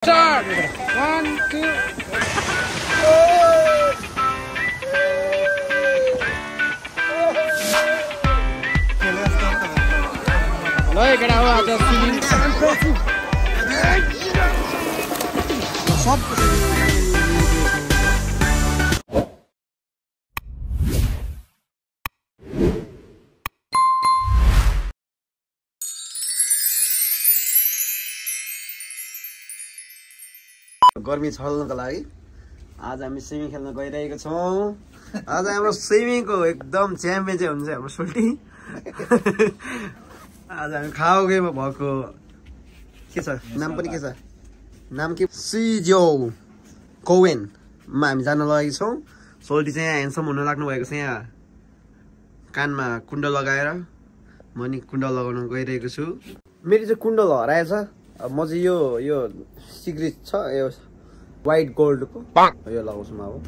Start! 1, 2. Lo है केटा हो आज स्विमिङ सब गर्मी छल्नको लागि आज हामी स्विमिङ खेल्न गइरहेको छौं। आज हाम्रो स्विमिङको एकदम च्याम्पियन चाहिँ हुन्छ हाम्रो सोल्टी। आज हामी खाओगेमा भएको के छ नाम पनि के छ नाम के सिजो कोवेन मा हामी जान लागेको छौं। सोल्टी चाहिँ यहाँ ह्यान्डसम हुन लाग्नु भएको छ। यहाँ कानमा कुण्डल लगाएर म नि कुण्डल लगाउन गइरहेको छु। मेरो चाहिँ कुण्डल हराएछ। अब म चाहिँ यो सिक्रेट छ यो व्हाइट गोल्ड को यो लगाउँछु म। अब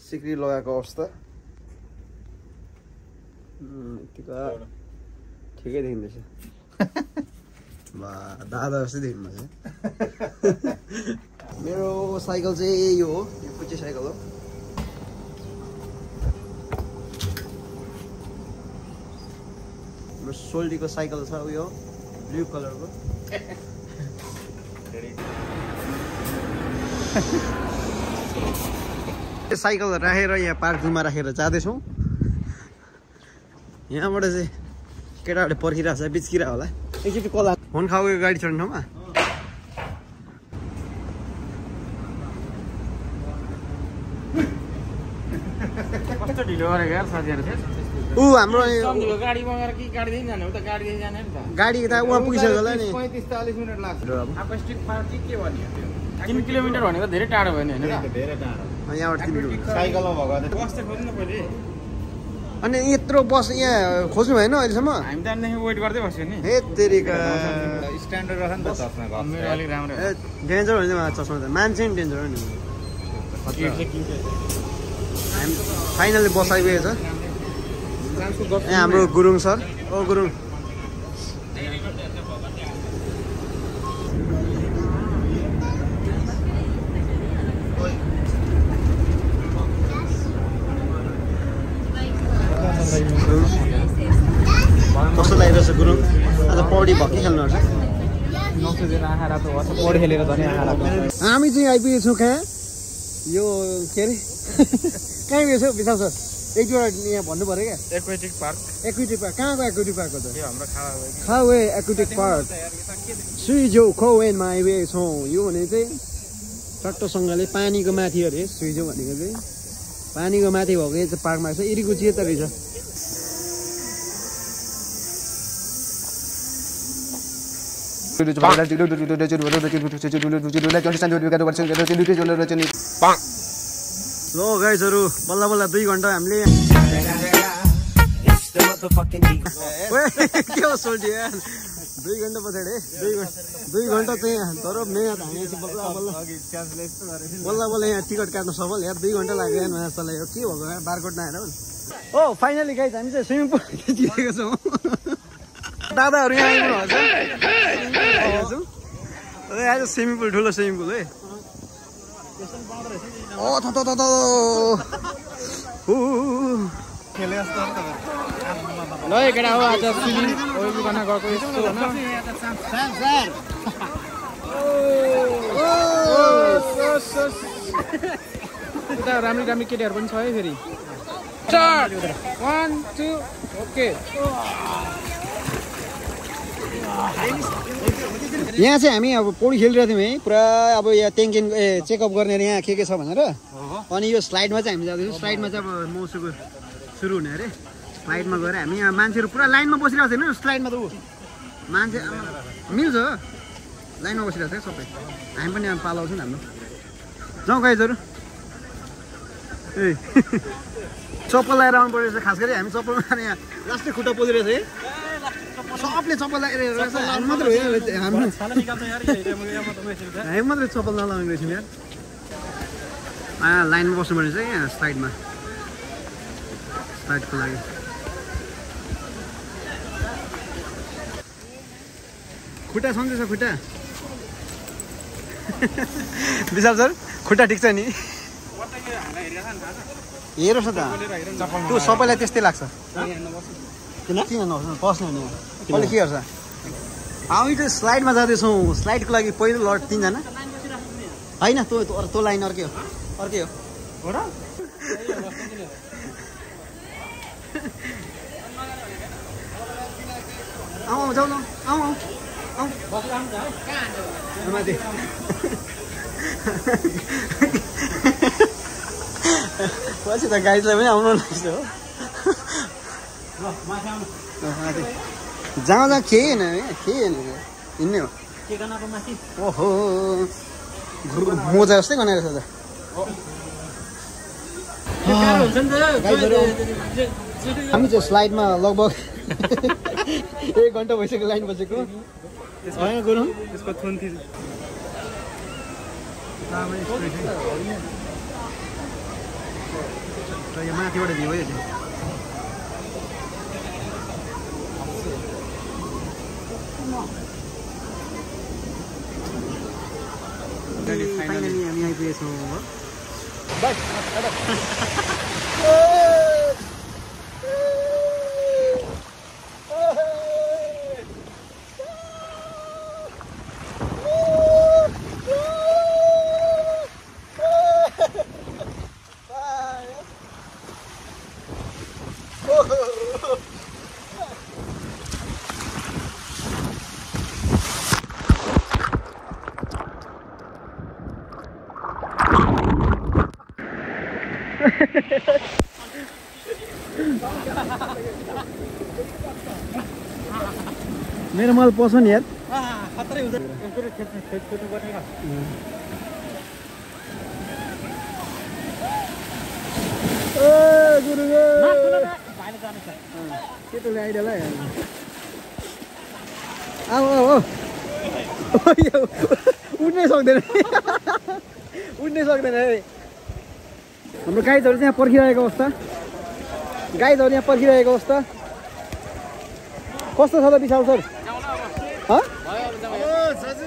सिक्रेट लगाएको अवस्था ठिकै देखिँदैछ। दादा जस्तै देखिँदैछ। मेरो साइकल चाहिँ यो हो, यो कुचे साइकल हो। मेरो सोल्टीको साइकल छ उयो ब्लू कलरको। साइकल राखेर यहाँ पार्किङमा राखेर जाँदैछौँ। यहाँबाट चाहिँ केटाहरूले पर्खिरहेको छ बिचकिरा होला। एकचोटि कला फोन खाएको गाडी चढ्ने ठाउँमा कस्तो ढिलो गरेको यार साथीहरु चाहिँ। ऊ हाम्रो गाडी मगाएर कि गाडीदेखि जाने हो त गाडीदेखि जाने नि त। गाडी त उहाँ पुगिसक्यो होला नि। 35-40 मिनेट लाग्छ। अब स्ट्रिट पार्क के भन्यो 3 किलोमिटर भनेको धेरै टाढो भयो नि हैन त। धेरै टाढो। यहाँबाट 3 किलोमिटर साइकलमा भएको बस चाहिँ खोज्नु पहिले। अनि यत्रो बस यहाँ खोज्नु भएन अहिलेसम्म? हामी त अन्देखि वेट गर्दै बस्यो नि। हे तेरीका स्ट्यान्डर्ड रह नि त चस्मा घर। मेरो अलि राम्रो। ए डेन्जर हुन्छ मा चस्मा त। मान्छे नि डेन्जर हो नि। हामी फाइनली बस आइपुगेछ। यहाँ हाम्रो गुरुङ सर। ओ गुरुङ कस्तो लागिरहेछ गुरुङ? आज पौडी भक्कै खेल्नुहुन्छ? पौडी खेलेर हामी चाहिँ आइपुगेछौँ कहाँ यो के अरे कहाँ आइपुगेछौँ विशाल सर? एक दुईवटा यहाँ भन्नु पऱ्यो क्या। Aquatic park. एक्वेटिक पार्क कहाँको एक्वेटिक पार्क हो त? यो हाम्रो खावे एक्वेटिक पार्क सुइजो कोवेनमा आइपुगेको छौँ। यो भने चाहिँ टट्टसँगले पानीको माथि अरे सुइजो भनेको चाहिँ पानीको माथि भएको चाहिँ पार्कमा छ। इरिकुची यता रहेछ। लो गाइजहरु बल्ल बल्ल 2 घण्टा हामीले के हो सोल्टी यार 2 घण्टा पछाडि 2 घण्टा चाहिँ तर मेहनत हानेपछि बल्ल बल्ल यहाँ टिकट काट्न सफल यार। 2 घण्टा लाग्यो यार नयाँ चलायो के भएको यार बारकोड नआएर हो। ओ फाइनली गाइज हामी चाहिँ स्विमिङ पुल खिचिरहेको छौँ। दादाहरू यहाँ आइपुग्नु भएको छ। आज स्विमिङ पुल ठुलो स्विमिङ पुल है। ओ ल केटा हो आज स्विमिङ ओइल गर्न गएको यस्तो होइन। उता राम्री राम्री केटीहरू पनि छ है फेरि। 1 2 ओके। यहाँ चाहिँ हामी अब पौडी खेलिरहेको थियौँ है पुरा। अब यहाँ ट्याङ्किन चेकअप गर्ने यहाँ के छ भनेर। अनि यो स्लाइडमा चाहिँ हामी जाँदैछौँ। स्लाइडमा चाहिँ अब मौसमको सुरु हुने अरे। स्लाइडमा गएर हामी यहाँ मान्छेहरू पुरा लाइनमा बसिरहेको छैन स्लाइडमा त। ऊ मान्छे मिल्छ लाइनमा बसिरहेको छ सबै। हामी पनि अब पालाउँछौँ हाम्रो। जाउँ गाइजहरू। ए चप्पल लगाएर आउनु पर्ने रहेछ। खास गरी हामी चप्पल लगाएर यहाँ लास्टै खुट्टा पोलिरहेछ है। सबले चप्पल लगाइरहेको रहेछ। हामी मात्रै हो हामी मात्रै चप्पल नलाउने रहेछौँ यार। लाइनमा बस्नुपर्ने रहेछ यहाँ साइडमा साइडको लागि। खुट्टा सम्झेछ खुट्टा विशाल सर खुट्टा ठिक छ नि हेरोस् त त्यो सबैलाई त्यस्तै लाग्छ किन नहोस् पस्नु नि अहिले के गर्छ हामी त स्लाइडमा जाँदैछौँ स्लाइडको लागि पहिलो लड 3 जना होइन त्यो लाइन अर्कै हो आऊ जाऊ न आऊ माथि पछि त गाइडलाई पनि आउनु लाग्छ हो जहाँ केही होइन हिँड्ने हो ओहो मोजा जस्तै गनाएर छ त हामी चाहिँ स्लाइडमा लगभग 1 घन्टा भइसक्यो लाइन बसेको होइन गुरुङ यसको थुन थियो यो माथिबाट भ्यू है फाइनली हामी आइपुगेछौँ मेरो मल पस्छ नि यार खतरै हुँदैन केटोले आइडियालाई आऊ उड्नै सक्दैन है हाम्रो गाइडहरू चाहिँ यहाँ पर्खिरहेको अवस्था कस्तो छ त विशाल सर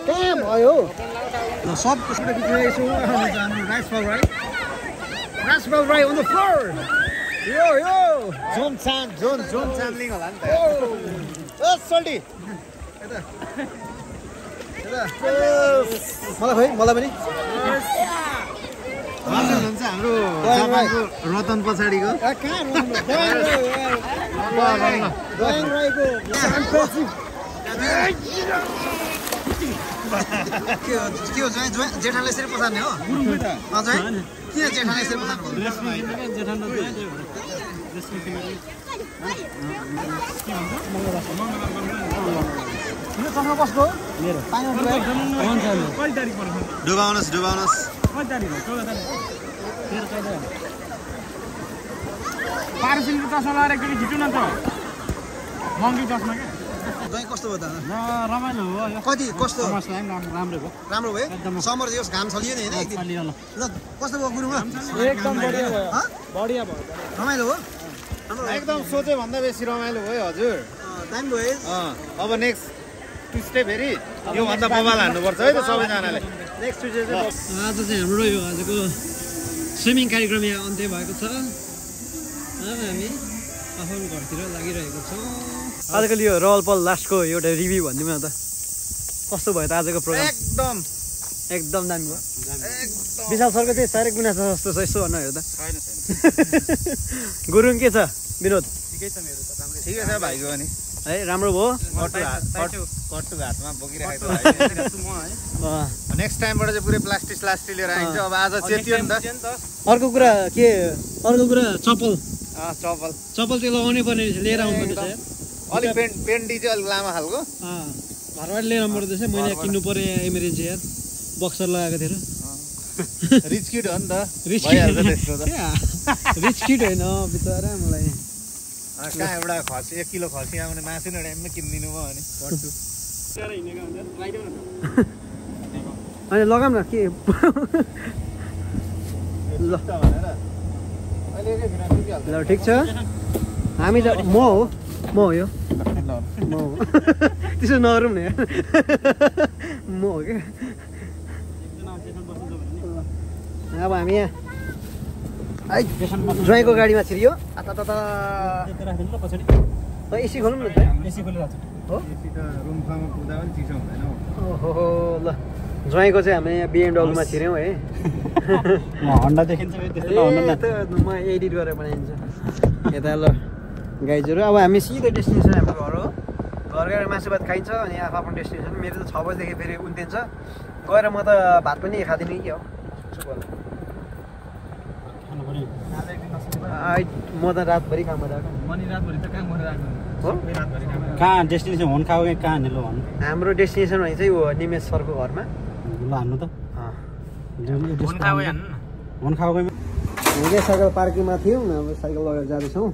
कहाँ भयो सब कसैले बिग्रेको छु rice ball right on the floor यो जोन च्याम्पलिङ होला नि त ओ सोल्टी मलाई पनि हुन्छ हाम्रो जापानको रतन पछाडिको के हो जेठानले यसरी पछार्ने हो किन जेठानले यसरी पछार्नु कसको डुबाउनुहोस् पारसिलको चस्मा लगाएर एकचोटि खिच्नु न त महँगी चस्मा क्या दही कस्तो भयो त रमाइलो हो कति कस्तो राम्रो भयो समर दिवस घाम छलियो नि होइन कस्तो भयो गुरुङ एकदम बढिया भयो रमाइलो हो एकदम सोचे भन्दा बेसी रमाइलो भयो हजुर दामी भयो अब नेक्स्ट ट्युस्डे फेरि योभन्दा बबाल हान्नुपर्छ है त सबैजनाले नेक्स्ट ट्युस्डे चाहिँ आज चाहिँ हाम्रो यो आजको स्विमिङ कार्यक्रम यहाँ अन्त्य भएको छ हामी आफ्नो घरतिर लागिरहेको छौँ आजकल यो रोलपल लास्टको एउटा रिभ्यू भनिदिउँ न त कस्तो भयो त आजको प्रोग्राम एकदम दामी भयो विशाल सरको चाहिँ साह्रै गुनासो जस्तो छ यसो भन्नु त गुरुङ के छ विनोद ठिकै छ मेरो त राम्रै ठिकै छ भाइको पनि है राम्रो भयो कट्टु हातमा बोकिरहेको नेक्स्ट टाइमबाट चाहिँ पुरै प्लास्टिक लिएर आइन्छ अब आज चेतियो नि त अर्को कुरा चप्पल चाहिँ लगाउनै पर्ने रहेछ लिएर आउनु पर्ने रहेछ अलिक पेन्टी चाहिँ अलिक लामो खालको घरबाट लिएर आउनु पर्दैछ मैले किन्नु पर्यो एमरेन्स यार बक्सर लगाएको थिएँ रिच किट हो नि त रिच किट होइन बिचरा मलाई कहाँ एउटा खसी 1 किलो खसी आउने मासु नै एउटा किनिदिनु भयो भने अनि लगाम न के ल ठिक छ हामी त म हो यो त्यसो नगरौँ न म हो क्या अब हामी यहाँ ज्वाइँको गाडीमा छिरियो आता एसी खोलौँ न त हो ओहो ल ज्वाइँको चाहिँ हामी यहाँ BMW मा छिर्यौँ है हन्डा देखिन्छ म एडिट गरेर बनाइदिन्छु यता ल गाइजहरू अब हामी सिधै डेस्टिनेसन हाम्रो घर हो घर गएर मासु भात खाइन्छ अनि आफ्नो डेस्टिनेसन मेरो त 6 बजीदेखि फेरि उन्तिन्छ गएर म त भात पनि खाँदिनँ कि हो म त रातभरि काम गरिरहेको कहाँ डेस्टिनेसन हुन खाओ कहाँ हेलो भन्नु हाम्रो डेस्टिनेसन भने चाहिँ निमेश सरको घरमा ल हान्नु त हुन खाओ साइकल पार्किङमा थियौँ अब साइकल लगेर जाँदैछौँ